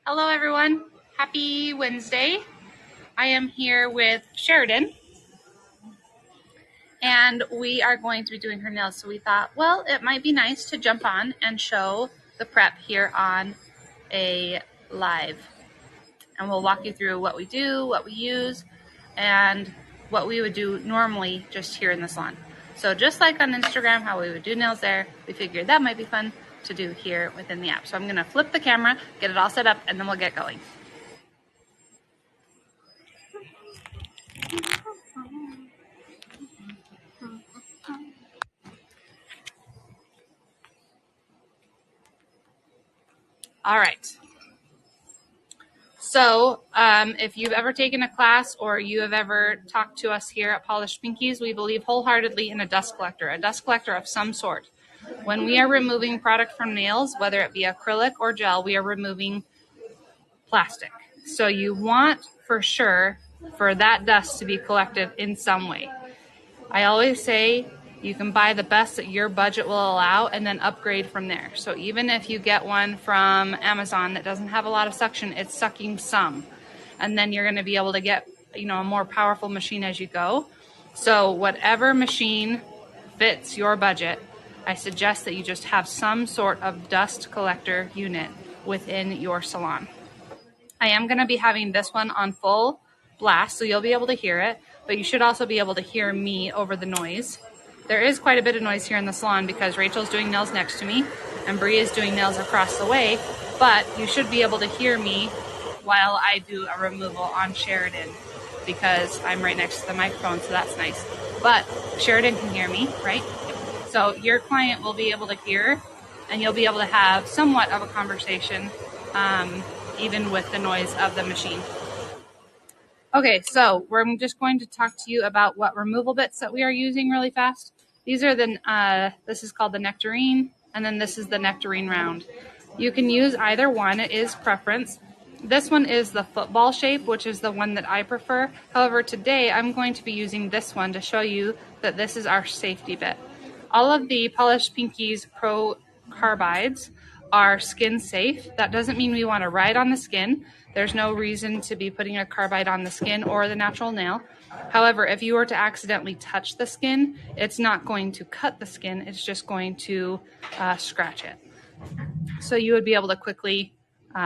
Hello everyone, happy Wednesday. I am here with Sheridan and we are going to be doing her nails. So we thought, well, it might be nice to jump on and show the prep here on a live. And we'll walk you through what we do, what we use, and what we would do normally just here in the salon. So just like on Instagram, how we would do nails there, we figured that might be fun to do here within the app. So I'm gonna flip the camera, get it all set up, and then we'll get going. All right. So if you've ever taken a class or you have ever talked to us here at Polished Pinkies, we believe wholeheartedly in a dust collector of some sort. When we are removing product from nails, whether it be acrylic or gel, we are removing plastic. So you want for sure for that dust to be collected in some way. I always say you can buy the best that your budget will allow and then upgrade from there. So even if you get one from Amazon that doesn't have a lot of suction, it's sucking some. And then you're going to be able to get, a more powerful machine as you go. So whatever machine fits your budget, I suggest that you just have some sort of dust collector unit within your salon. I am going to be having this one on full blast, so you'll be able to hear it, but you should also be able to hear me over the noise. There is quite a bit of noise here in the salon because Rachel's doing nails next to me and Bree is doing nails across the way, but you should be able to hear me while I do a removal on Sheridan because I'm right next to the microphone, so that's nice. But Sheridan can hear me, right? So your client will be able to hear and you'll be able to have somewhat of a conversation even with the noise of the machine. Okay, so we're just going to talk to you about what removal bits that we are using really fast. These are this is called the nectarine, and then this is the nectarine round. You can use either one, it is preference. This one is the football shape, which is the one that I prefer. However, today I'm going to be using this one to show you that this is our safety bit. All of the Polished Pinkies Pro carbides are skin safe. That doesn't mean we want to ride on the skin. There's no reason to be putting a carbide on the skin or the natural nail. However, if you were to accidentally touch the skin, it's not going to cut the skin, it's just going to scratch it. So you would be able to quickly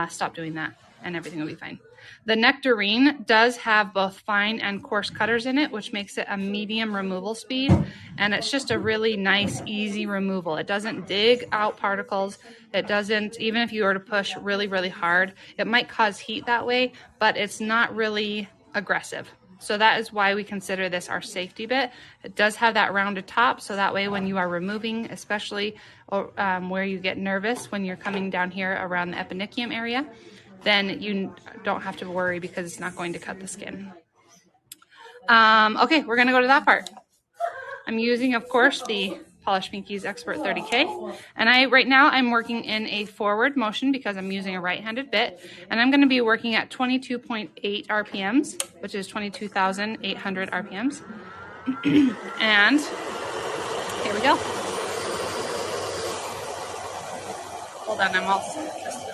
stop doing that and everything will be fine. The nectarine does have both fine and coarse cutters in it, which makes it a medium removal speed, and it's just a really nice, easy removal. It doesn't dig out particles. It doesn't, even if you were to push really, really hard, it might cause heat that way, but it's not really aggressive. So that is why we consider this our safety bit. It does have that rounded top, so that way when you are removing, especially where you get nervous when you're coming down here around the epinicium area, then you don't have to worry because it's not going to cut the skin. Okay, we're going to go to that part. I'm using, of course, the Polished Pinkies Expert 30K, and right now I'm working in a forward motion because I'm using a right-handed bit, and I'm going to be working at 22.8 RPMs, which is 22,800 RPMs. And here we go. Hold on, I'm also just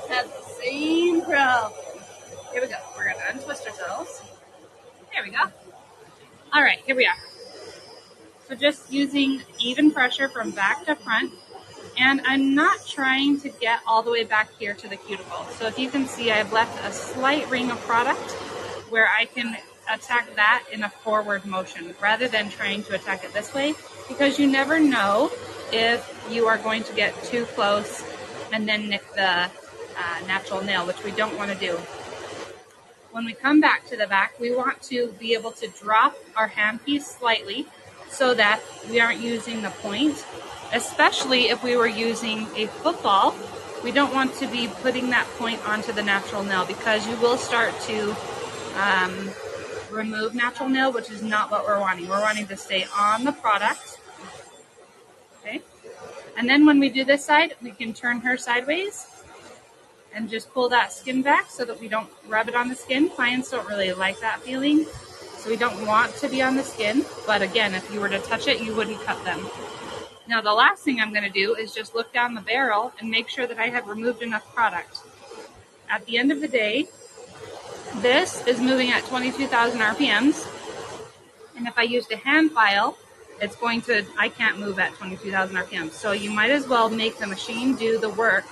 at the same problem. Here we go. We're going to untwist ourselves. There we go. All right, here we are. So just using even pressure from back to front. And I'm not trying to get all the way back here to the cuticle. So if you can see, I've left a slight ring of product where I can attack that in a forward motion rather than trying to attack it this way, because you never know if you are going to get too close and then nick the natural nail, which we don't want to do. When we come back to the back, we want to be able to drop our handpiece slightly so that we aren't using the point, especially if we were using a football. We don't want to be putting that point onto the natural nail because you will start to remove natural nail, which is not what we're wanting. We're wanting to stay on the product. Okay. And then when we do this side, we can turn her sideways and just pull that skin back so that we don't rub it on the skin. Clients don't really like that feeling, so we don't want to be on the skin. But again, if you were to touch it, you wouldn't cut them. Now the last thing I'm going to do is just look down the barrel and make sure that I have removed enough product. at the end of the day, this is moving at 22,000 RPMs. And if I used a hand file, I can't move at 22,000 RPMs. So you might as well make the machine do the work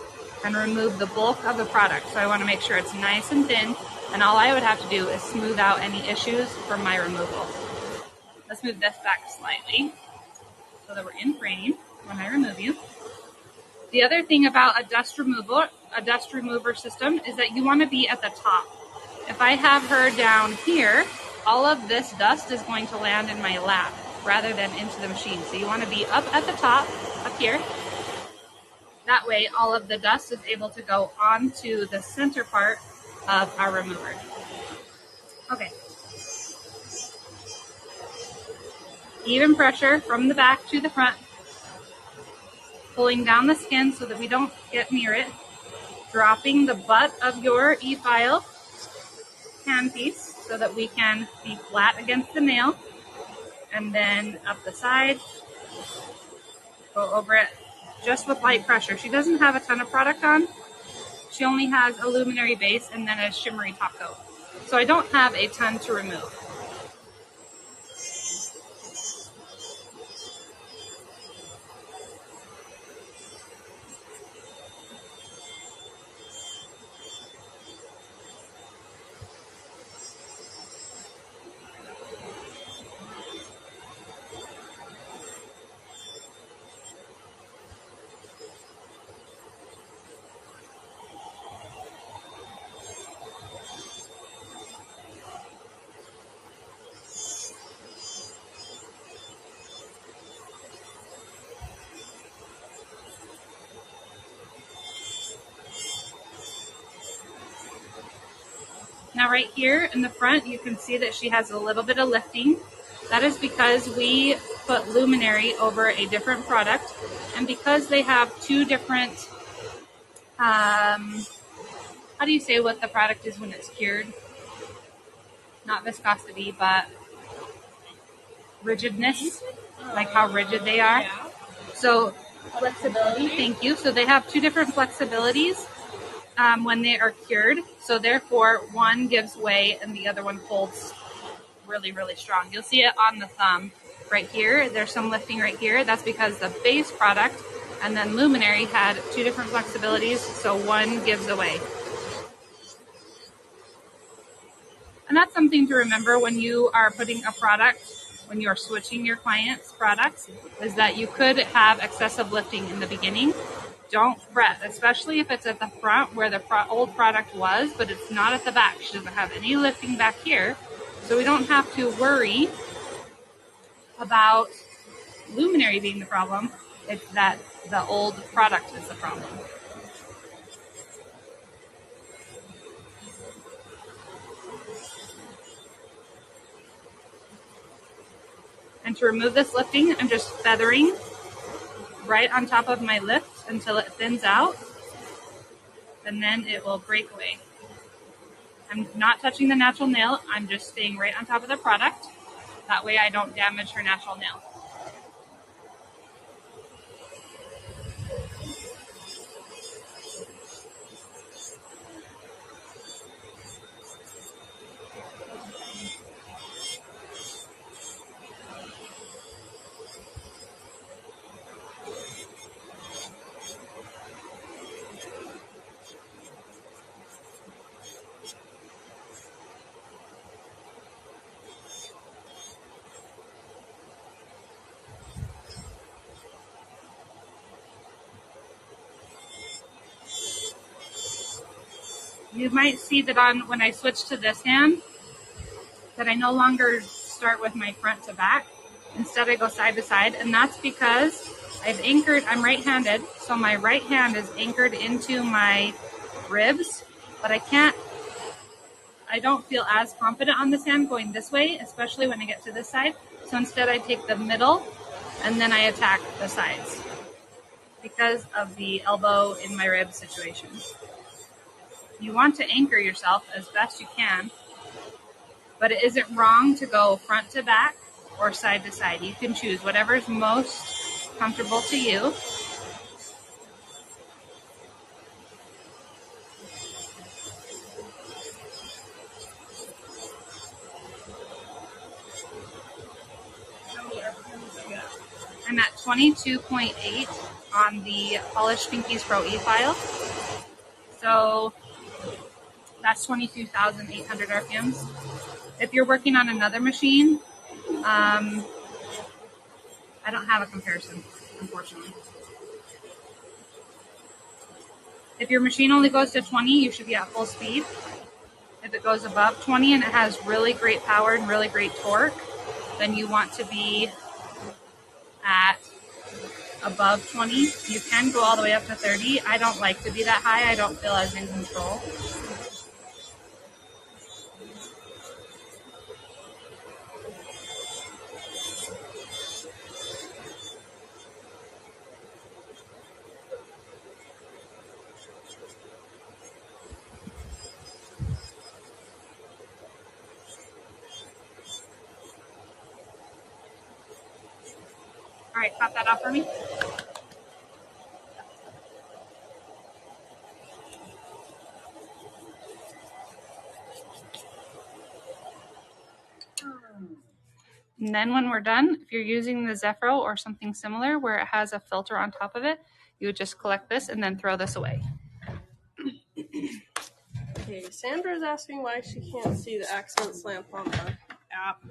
and remove the bulk of the product. So I want to make sure it's nice and thin, and all I would have to do is smooth out any issues from my removal. Let's move this back slightly so that we're in frame when I remove you. The other thing about a dust remover system is that you want to be at the top. If I have her down here, all of this dust is going to land in my lap rather than into the machine. So you want to be up at the top, up here. That way, all of the dust is able to go onto the center part of our remover. Okay. Even pressure from the back to the front, pulling down the skin so that we don't get near it, dropping the butt of your e-file handpiece so that we can be flat against the nail, and then up the side, go over it just with light pressure. She doesn't have a ton of product on. She only has a luminary base and then a shimmery top coat. So I don't have a ton to remove. Now right here in the front, you can see that she has a little bit of lifting. That is because we put luminary over a different product, and because they have two different, how do you say what the product is when it's cured? Not viscosity, but rigidness, like how rigid they are. So flexibility, thank you. So they have two different flexibilities when they are cured. So therefore, one gives way and the other one holds really, really strong. You'll see it on the thumb right here. There's some lifting right here. That's because the base product and then luminary had two different flexibilities, so one gives away. And that's something to remember when you are putting a product, when you're switching your client's products, is that you could have excessive lifting in the beginning. Don't fret, especially if it's at the front where the old product was, but it's not at the back. She doesn't have any lifting back here, so we don't have to worry about luminary being the problem. It's that the old product is the problem. And to remove this lifting, I'm just feathering right on top of my lift until it thins out, and then it will break away. I'm not touching the natural nail. I'm just staying right on top of the product. That way I don't damage her natural nail. You might see that when I switch to this hand, that I no longer start with my front to back. Instead, I go side to side, and that's because I'm right-handed, so my right hand is anchored into my ribs, but I don't feel as confident on this hand going this way, especially when I get to this side. So instead, I take the middle, and then I attack the sides because of the elbow in my rib situation. You want to anchor yourself as best you can, but it isn't wrong to go front to back or side to side. You can choose whatever's most comfortable to you. 22.8 on the Polished Pinkies Pro E-File. So that's 22,800 RPMs. If you're working on another machine, I don't have a comparison, unfortunately. If your machine only goes to 20, you should be at full speed. If it goes above 20 and it has really great power and really great torque, then you want to be at above 20. You can go all the way up to 30. I don't like to be that high. I don't feel as in control. All right, pop that off for me. And then when we're done, if you're using the Zephyro or something similar where it has a filter on top of it, you would just collect this and then throw this away. Okay, Sandra's asking why she can't see the accents lamp on the app.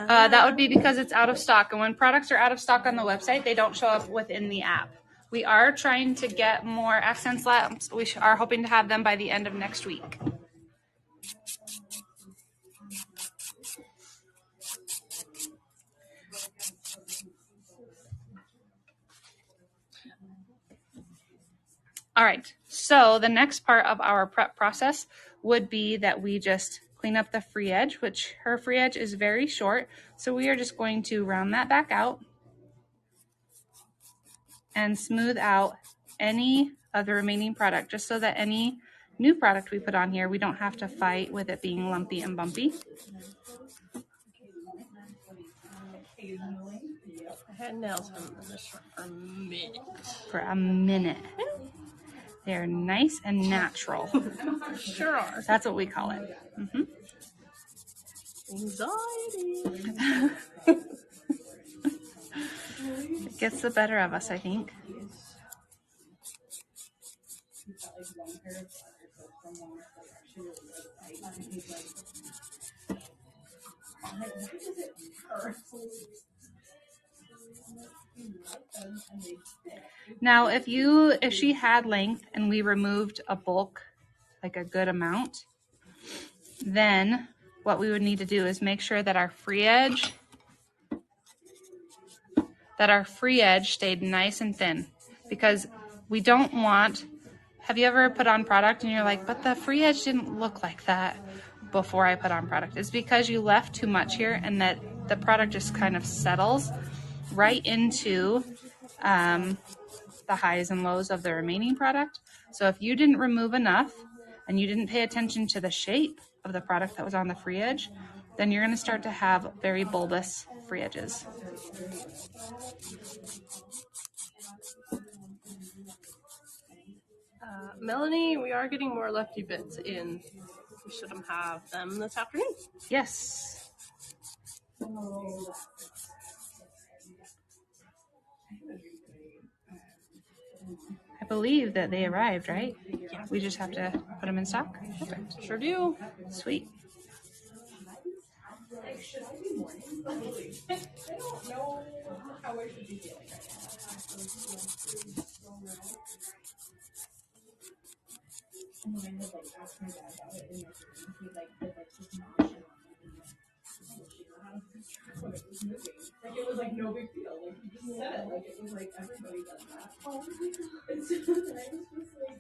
That would be because it's out of stock. And when products are out of stock on the website, they don't show up within the app. We are trying to get more accents lamps. We are hoping to have them by the end of next week. All right, so the next part of our prep process would be that we just clean up the free edge, which her free edge is very short. So we are just going to round that back out and smooth out any of the remaining product, just so that any new product we put on here, we don't have to fight with it being lumpy and bumpy. I had nails on this for a minute. For a minute. They're nice and natural. Sure are. That's what we call it. Anxiety. It gets the better of us, I think. Now, if she had length and we removed a bulk, like a good amount, then what we would need to do is make sure that our free edge stayed nice and thin, because we don't want, have you ever put on product and you're like, but the free edge didn't look like that before I put on product? It's because you left too much here and that the product just kind of settles right into the highs and lows of the remaining product. So if you didn't remove enough and you didn't pay attention to the shape of the product that was on the free edge, then you're going to start to have very bulbous free edges. Melanie, we are getting more lefty bits in. We should have them this afternoon. Yes. I believe that they arrived, right? Yeah. We just have to put them in stock? Perfect. Sure do. Sweet. Like it was like no big deal. Like you just said it. Like it was like everybody does that. And I was just like,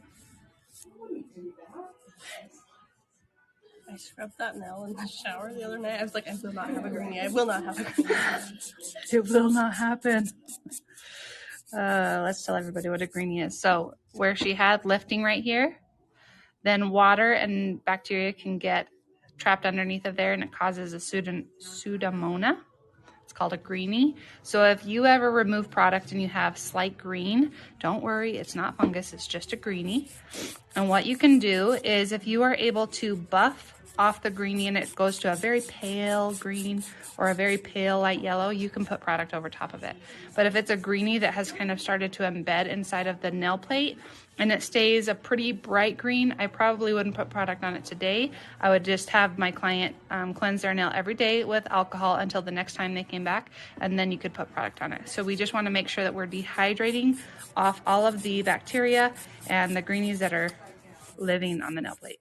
I wouldn't do that. I scrubbed that nail in the shower the other night. I was like, I will not have a greenie. I will not have a greenie. It will not happen. Let's tell everybody what a greenie is. So where she had lifting right here, then water and bacteria can get trapped underneath of there and it causes a pseudomonas. It's called a greenie. So if you ever remove product and you have slight green, don't worry, it's not fungus, it's just a greenie. And what you can do is if you are able to buff off the greenie and it goes to a very pale green or a very pale light yellow, you can put product over top of it. But if it's a greenie that has kind of started to embed inside of the nail plate and it stays a pretty bright green, I probably wouldn't put product on it today. I would just have my client cleanse their nail every day with alcohol until the next time they came back, and then you could put product on it. So we just want to make sure that we're dehydrating off all of the bacteria and the greenies that are living on the nail plate.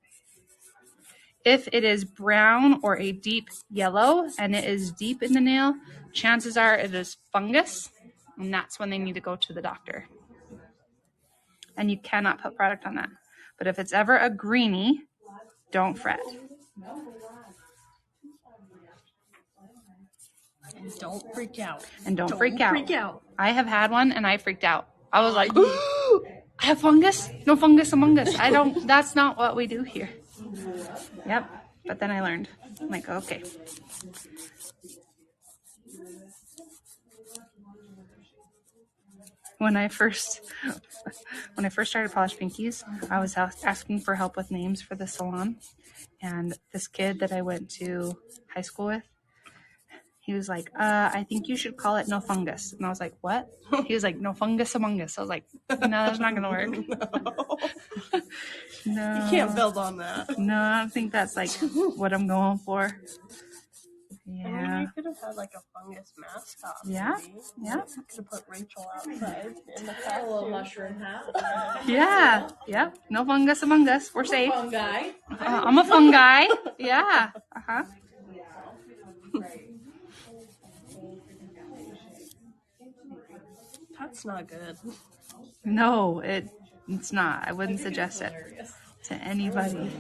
If it is brown or a deep yellow and it is deep in the nail, chances are it is fungus, and that's when they need to go to the doctor. And you cannot put product on that. But if it's ever a greenie, don't fret. And don't freak out. And don't freak out. Freak out. I have had one and I freaked out. I was like, I have fungus? No fungus among us. That's not what we do here. Yep. But then I learned. I'm like, okay. When I first started Polish Pinkies, I was asking for help with names for the salon. And this kid that I went to high school with, he was like, I think you should call it No Fungus. And I was like, what? He was like, No Fungus Among Us. I was like, no, that's not going to work. No. You can't build on that. No, I don't think that's like what I'm going for. I mean, Yeah. you could have had like a fungus mascot. Yeah. Maybe. Yeah. You could have put Rachel outside in the A little costume. mushroom hat. Yeah. Yeah. No fungus among us. We're safe. Fun guy. I'm a fun guy. Yeah. Uh-huh. That's not good. No, it's not. I wouldn't suggest it to anybody.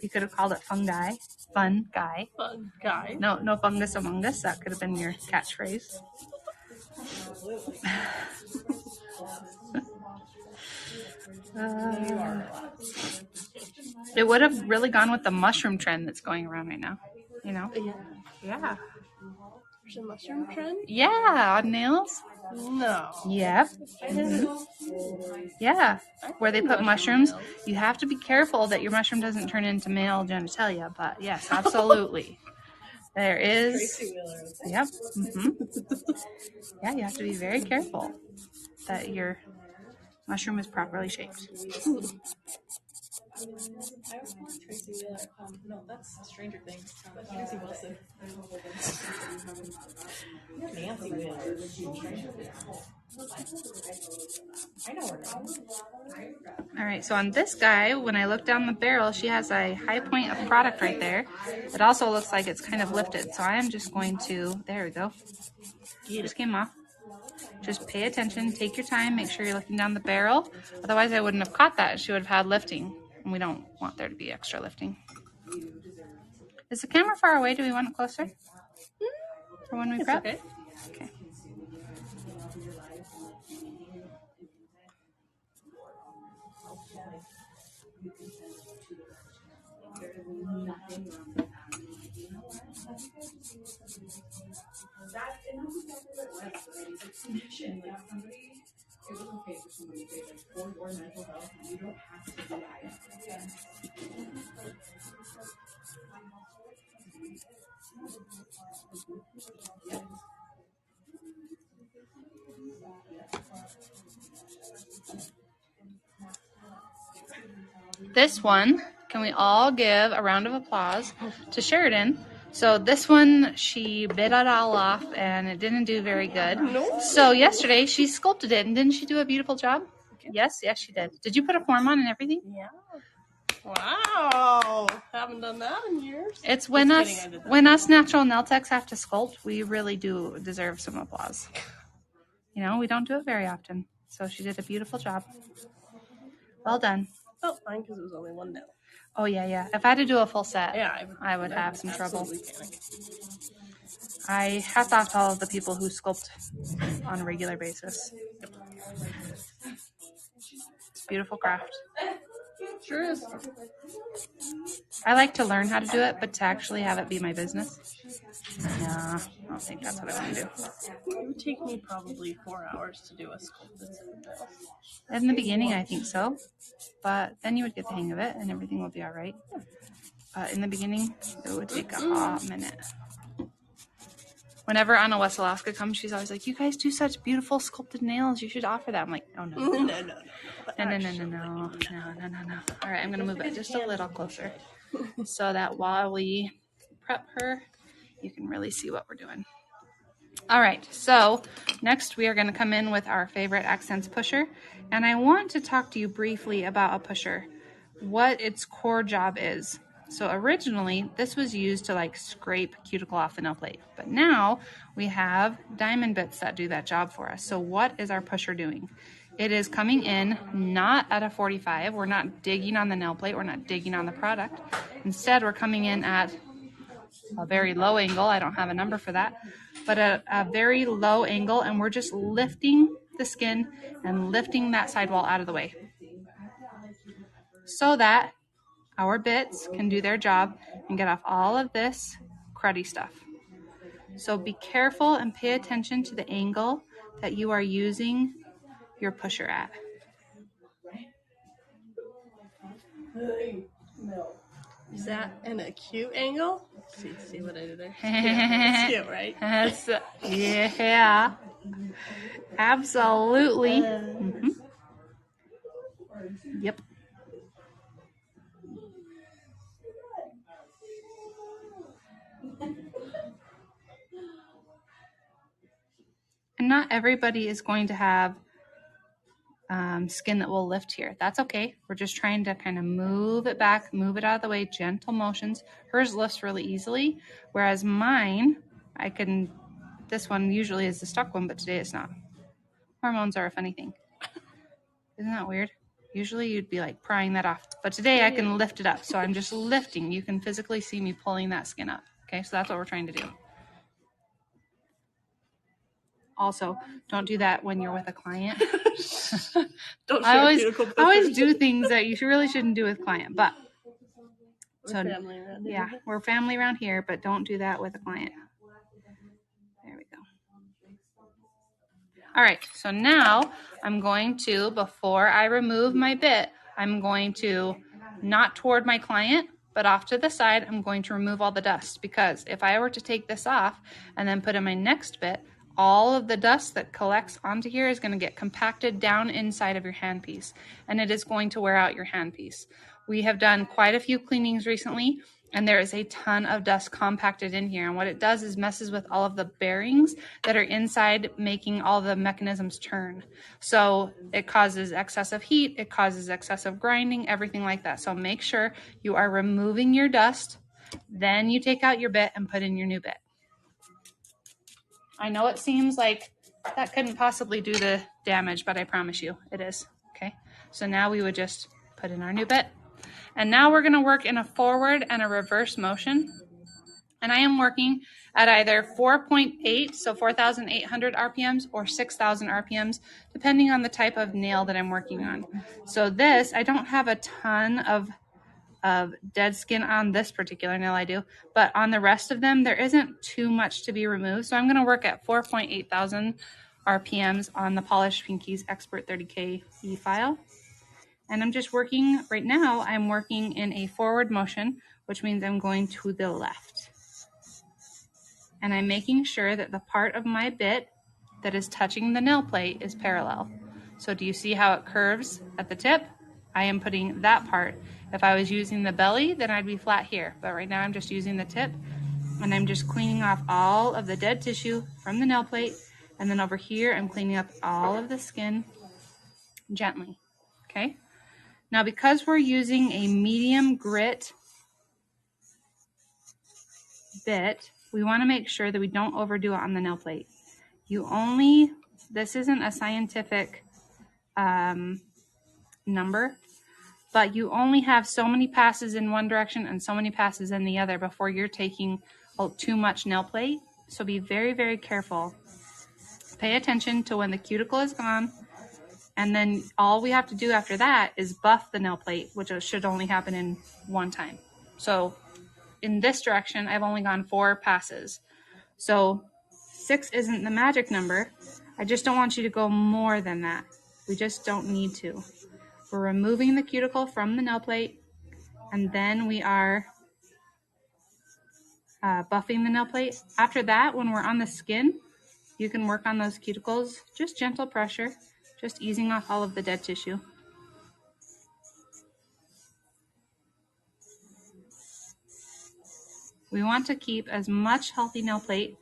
You could have called it fungi. Fun guy. Fun guy. No fungus among us. That could have been your catchphrase. It would have really gone with the mushroom trend that's going around right now. You know? Yeah. Yeah. There's a mushroom trend? Yeah, on nails. No. Yep. Yeah, where they put mushrooms. You have to be careful that your mushroom doesn't turn into male genitalia, but yes, absolutely. There is. Yep. Yeah, you have to be very careful that your mushroom is properly shaped. I was calling Tracy Wheeler. No, that's Stranger Things. That's Tracy Wilson. Nancy Wheeler. I know her name. All right, so on this guy, when I look down the barrel, she has a high point of product right there. It also looks like it's kind of lifted, so I am just going to, there we go. It just came off. Just pay attention, take your time, make sure you're looking down the barrel. Otherwise, I wouldn't have caught that. She would have had lifting, and we don't want there to be extra lifting. Is the camera far away? Do we want it closer? For when we prep? Okay. Okay. This one, can we all give a round of applause to Sheridan? So this one, she bit it all off and it didn't do very good. No. So yesterday she sculpted it, and didn't she do a beautiful job? Yes, she did. Did you put a form on and everything? Yeah. Wow. Haven't done that in years. It's when us natural nail techs have to sculpt, we really do deserve some applause. You know, we don't do it very often. So she did a beautiful job. Well done. Felt fine because it was only one nail. Oh, yeah. If I had to do a full set, Yeah, I would have some trouble. absolutely panic. I hats off to all of the people who sculpt on a regular basis. It's a beautiful craft. Sure is. I like to learn how to do it, but to actually have it be my business, no, I don't think that's what I want to do. It would take me probably 4 hours to do a sculpted set of nails. In the beginning, I think so, but then you would get the hang of it and everything will be all right. But in the beginning, it would take a hot minute. Whenever Anna Wesolowska comes, she's always like, "You guys do such beautiful sculpted nails. You should offer that." I'm like, "Oh no, no, no, no. All right, I'm gonna move it just a little closer so that while we prep her, you can really see what we're doing. All right, so next we are going to come in with our favorite accents pusher, and I want to talk to you briefly about a pusher, what its core job is. So originally this was used to like scrape cuticle off the nail plate, but now we have diamond bits that do that job for us. So what is our pusher doing? It is coming in not at a 45. We're not digging on the nail plate. We're not digging on the product. Instead, we're coming in at a very low angle. I don't have a number for that, but a very low angle, and we're just lifting the skin and lifting that sidewall out of the way so that our bits can do their job and get off all of this cruddy stuff. So be careful and pay attention to the angle that you are using your pusher at. Is that an acute angle? See what I did there? It's cute, right? Yeah, absolutely. Yep. And not everybody is going to have skin that will lift here. That's okay. We're just trying to kind of move it back, move it out of the way, gentle motions. Hers lifts really easily, whereas mine, this one usually is the stuck one, but today it's not. Hormones are a funny thing. Isn't that weird? Usually you'd be like prying that off, but today I can lift it up. So I'm just lifting. You can physically see me pulling that skin up. Okay, so that's what we're trying to do. Also, don't do that when you're with a client. I always do things that you really shouldn't do with a client, but we're family around here, but don't do that with a client. There we go. All right, so now I'm going to, before I remove my bit, I'm going to, not toward my client, but off to the side, I'm going to remove all the dust, because if I were to take this off and then put in my next bit, all of the dust that collects onto here is going to get compacted down inside of your handpiece, and it is going to wear out your handpiece. We have done quite a few cleanings recently, and there is a ton of dust compacted in here, and what it does is messes with all of the bearings that are inside, making all the mechanisms turn. So it causes excessive heat, it causes excessive grinding, everything like that. So make sure you are removing your dust, then you take out your bit and put in your new bit. I know it seems like that couldn't possibly do the damage, but I promise you it is. Okay, so now we would just put in our new bit. And now we're going to work in a forward and a reverse motion. And I am working at either 4.8, so 4,800 RPMs, or 6,000 RPMs, depending on the type of nail that I'm working on. So this, I don't have a ton of dead skin on this particular nail, I do, but on the rest of them there isn't too much to be removed, so I'm going to work at 4.8 thousand RPMs on the Polished Pinkies Expert 30K e-file. And I'm just working, right now I'm working in a forward motion, which means I'm going to the left, and I'm making sure that the part of my bit that is touching the nail plate is parallel. So do you see how it curves at the tip? I am putting that part. If I was using the belly, then I'd be flat here. But right now I'm just using the tip, and I'm just cleaning off all of the dead tissue from the nail plate. And then over here, I'm cleaning up all of the skin gently. Okay. Now, because we're using a medium grit bit, we want to make sure that we don't overdo it on the nail plate. This isn't a scientific number, but you only have so many passes in one direction and so many passes in the other before you're taking too much nail plate. So be very, very careful. Pay attention to when the cuticle is gone And then all we have to do after that is buff the nail plate, which should only happen in one time. So in this direction, I've only gone 4 passes. So 6 isn't the magic number. I just don't want you to go more than that. We just don't need to. We're removing the cuticle from the nail plate, and then we are buffing the nail plate. After that, when we're on the skin, you can work on those cuticles, just gentle pressure, just easing off all of the dead tissue. We want to keep as much healthy nail plate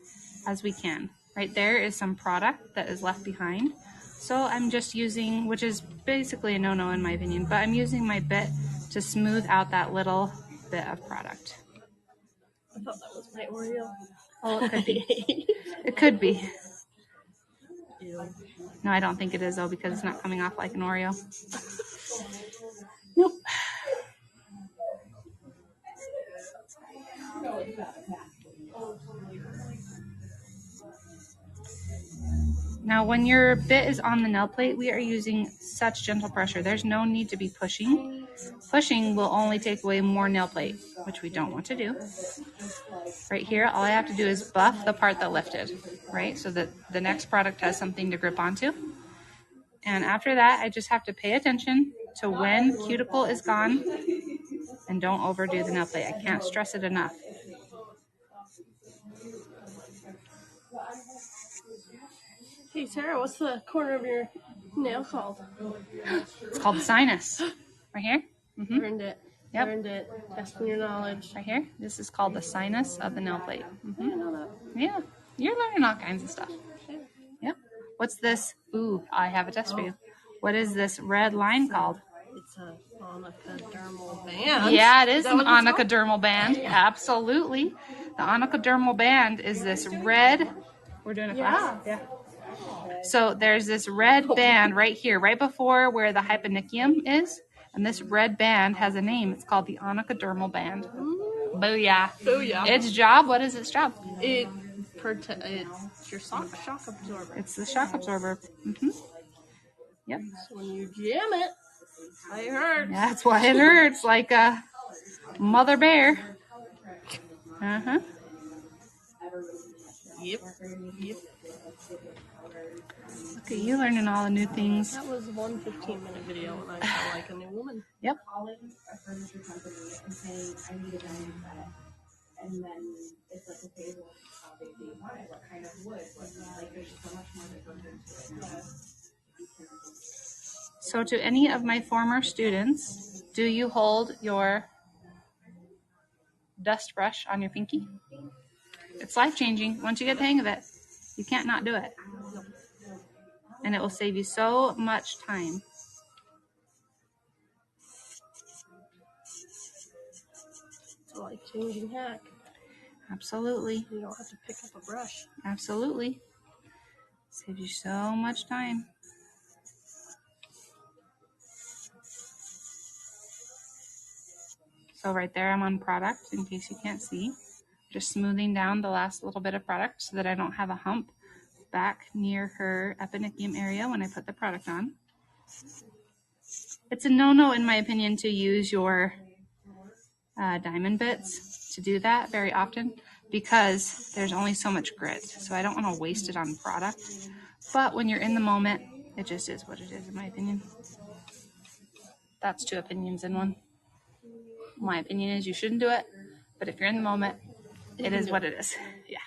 as we can. Right there is some product that is left behind. So I'm just using, which is basically a no-no in my opinion, but I'm using my bit to smooth out that little bit of product. I thought that was my Oreo. Oh, it could be. It could be. Ew. No, I don't think it is though, because it's not coming off like an Oreo. Nope. Now, when your bit is on the nail plate, we are using such gentle pressure. There's no need to be pushing. Pushing will only take away more nail plate, which we don't want to do. Right here, all I have to do is buff the part that lifted, right? So that the next product has something to grip onto. And after that, I just have to pay attention to when cuticle is gone and don't overdo the nail plate. I can't stress it enough. Hey, Sarah, what's the corner of your nail called? It's called the sinus. Right here. Mm-hmm. Learned it. Yep. Learned it. Testing your knowledge. Right here. This is called the sinus of the nail plate. Mm-hmm. I know that. Yeah. You're learning all kinds of stuff. Yep. What's this? Ooh, I have a test for you. What is this red line called? It's a onychodermal band. Yeah, it is an onychodermal band. Absolutely. The onychodermal band is this red. We're doing a class? Yeah. So there's this red band right here, right before where the hyponychium is. And this red band has a name. It's called the onychodermal band. Booyah. Booyah. Its job, what is its job? It's your shock absorber. It's the shock absorber. Mm-hmm. Yep. So when you jam it, it hurts. That's why it hurts like a mother bear. Uh-huh. Yep. Look at you learning all the new things. That was one 15-minute video and I felt like a new woman. Yep. Calling a furniture company and saying, I need a dining set. And then it's like, okay, well, how big do you want it? What kind of wood? Like, there's so much more that goes into it. So to any of my former students, do you hold your dust brush on your pinky? It's life-changing. Once you get the hang of it, you can't not do it. And it will save you so much time. It's a life-changing hack. Absolutely. You don't have to pick up a brush. Absolutely. Saves you so much time. So right there, I'm on product in case you can't see. Just smoothing down the last little bit of product so that I don't have a hump back near her eponychium area when I put the product on. It's a no-no in my opinion to use your diamond bits to do that very often because there's only so much grit. So I don't want to waste it on product. But when you're in the moment, it just is what it is in my opinion. That's 2 opinions in one. My opinion is you shouldn't do it, but if you're in the moment, it is what it is. Yeah.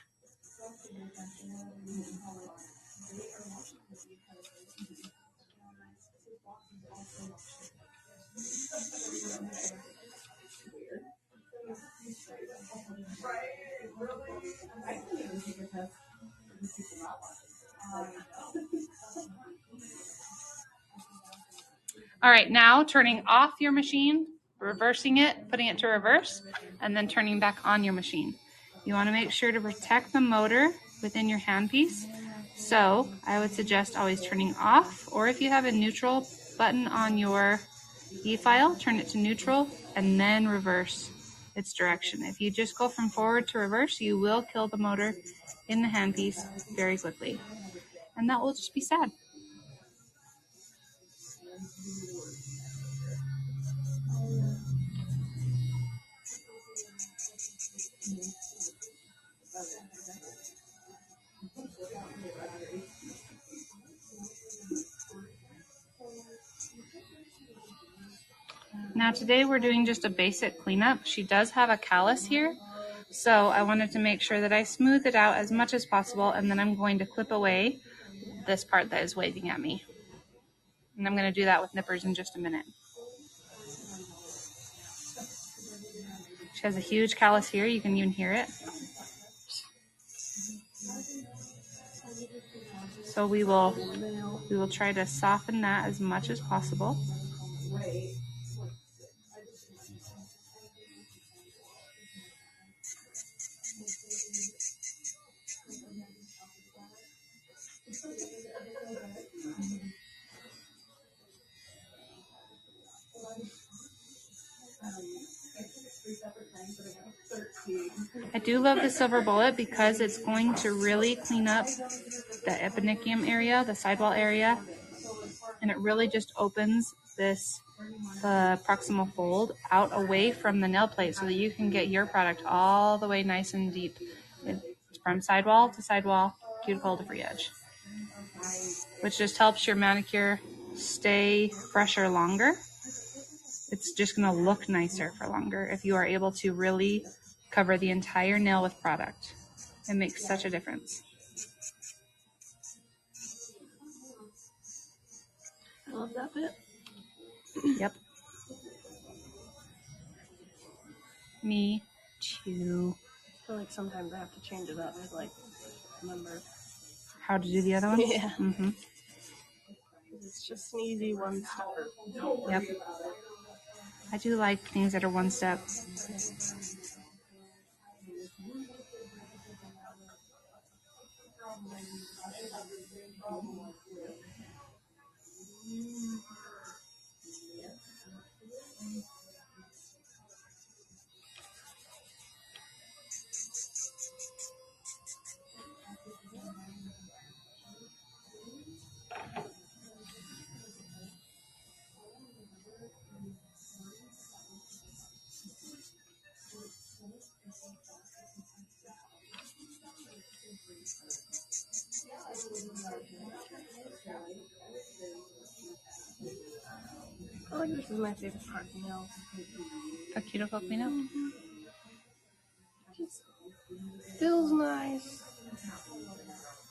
All right, now turning off your machine, reversing it, putting it to reverse, and then turning back on your machine. You want to make sure to protect the motor within your handpiece. So I would suggest always turning off, or if you have a neutral button on your E-file, turn it to neutral and then reverse its direction. If you just go from forward to reverse, you will kill the motor in the handpiece very quickly. And that will just be sad. Now today we're doing just a basic cleanup. She does have a callus here, so I wanted to make sure that I smooth it out as much as possible, and then I'm going to clip away this part that is waving at me. And I'm going to do that with nippers in just a minute. She has a huge callus here. You can even hear it. So we will try to soften that as much as possible. I do love the silver bullet because it's going to really clean up the eponychium area, the sidewall area, and it really just opens the proximal fold out away from the nail plate so that you can get your product all the way nice and deep from sidewall to sidewall, cuticle to free edge, which just helps your manicure stay fresher longer. It's just going to look nicer for longer if you are able to really cover the entire nail with product. It makes such a difference. I love that bit. Yep. Me too. I feel like sometimes I have to change it up to like remember how to do the other one. Yeah. Mm-hmm. It's just an easy one stepper. Yep. I do like things that are one step. I think this is my favorite part of the nails. A cuticle cleanup? Just feels nice.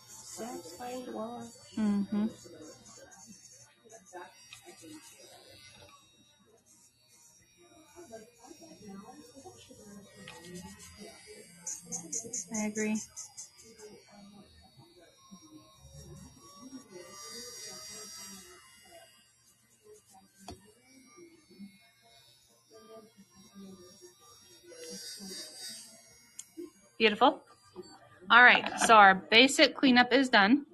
Satisfying to watch. Mm-hmm. I agree. Beautiful. All right, so our basic cleanup is done.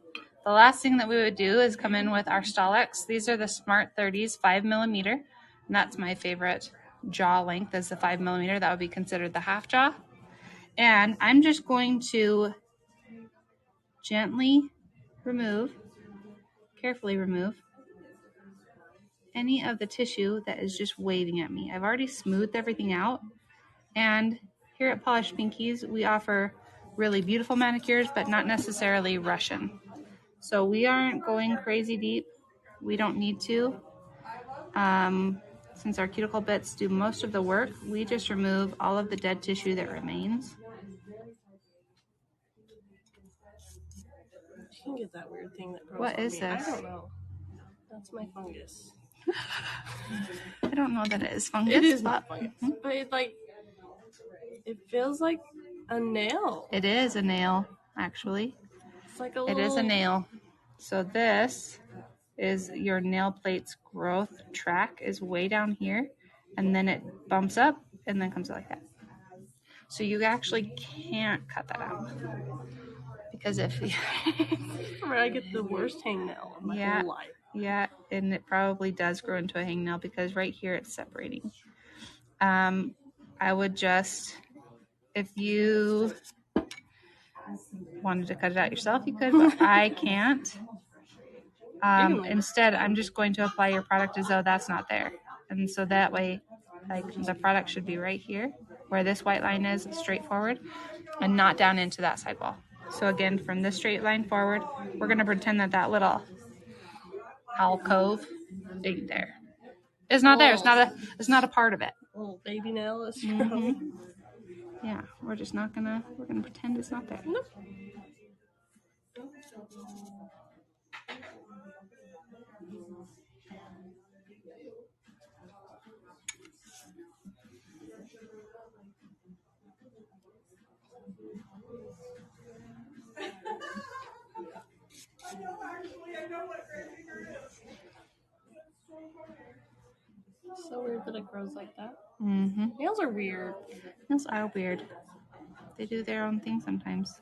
The last thing that we would do is come in with our Stalex. These are the Smart 30s 5mm, and that's my favorite jaw length is the 5mm. That would be considered the half jaw. And I'm just going to gently carefully remove any of the tissue that is just waving at me. I've already smoothed everything out, and here at Polished Pinkies, we offer really beautiful manicures, but not necessarily Russian. So we aren't going crazy deep. We don't need to. Since our cuticle bits do most of the work, we just remove all of the dead tissue that remains. You can get that weird thing that grows What on is me. this? I don't know. That's my fungus. I don't know that it is fungus. It is not fungus. But it feels like a nail. It is a nail, actually. It's like a little... It is a nail. So this is your nail plate's growth track is way down here, and then it bumps up and then comes out like that. So you actually can't cut that out. Because if you... I get the worst hangnail of my whole life. Yeah, and it probably does grow into a hangnail because right here it's separating. I would just, if you wanted to cut it out yourself, you could, but I can't. Instead, I'm just going to apply your product as though that's not there. And so that way, like, the product should be right here, where this white line is, straightforward, and not down into that sidewall. So again, from this straight line forward, we're going to pretend that that little alcove ain't there. It's not there. It's not a part of it. Little baby nail is Mhm. Yeah, we're gonna pretend it's not there. Nope. So weird that it grows like that. Mm-hmm. Nails are weird. Nails are weird. They do their own thing sometimes.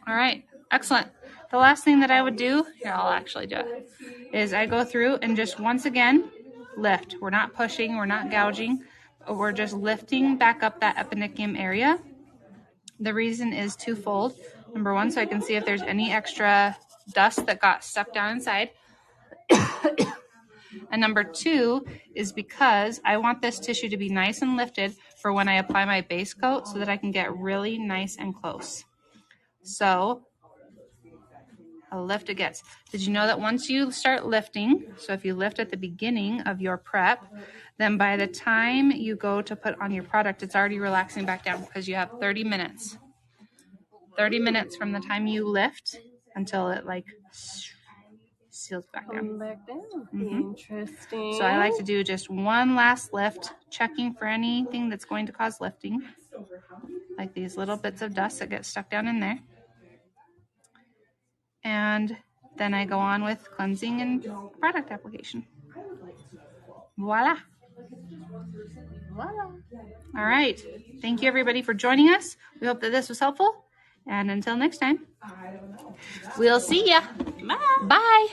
All right, excellent. The last thing that I would do, here I'll actually do it, is I go through and just once again lift. We're not pushing, we're not gouging, but we're just lifting back up that eponychium area. The reason is twofold. Number one, so I can see if there's any extra dust that got stuck down inside. And number two is because I want this tissue to be nice and lifted for when I apply my base coat so that I can get really nice and close. So I'll lift it gets. Did you know that once you start lifting, so if you lift at the beginning of your prep, then by the time you go to put on your product, it's already relaxing back down because you have 30 minutes. 30 minutes from the time you lift until it like seals back down. Come back down. Mm-hmm. Interesting. So I like to do just one last lift, checking for anything that's going to cause lifting, like these little bits of dust that get stuck down in there. And then I go on with cleansing and product application. Voila. Voila. All right. Thank you, everybody, for joining us. We hope that this was helpful. And until next time, we'll see ya. Bye. Bye.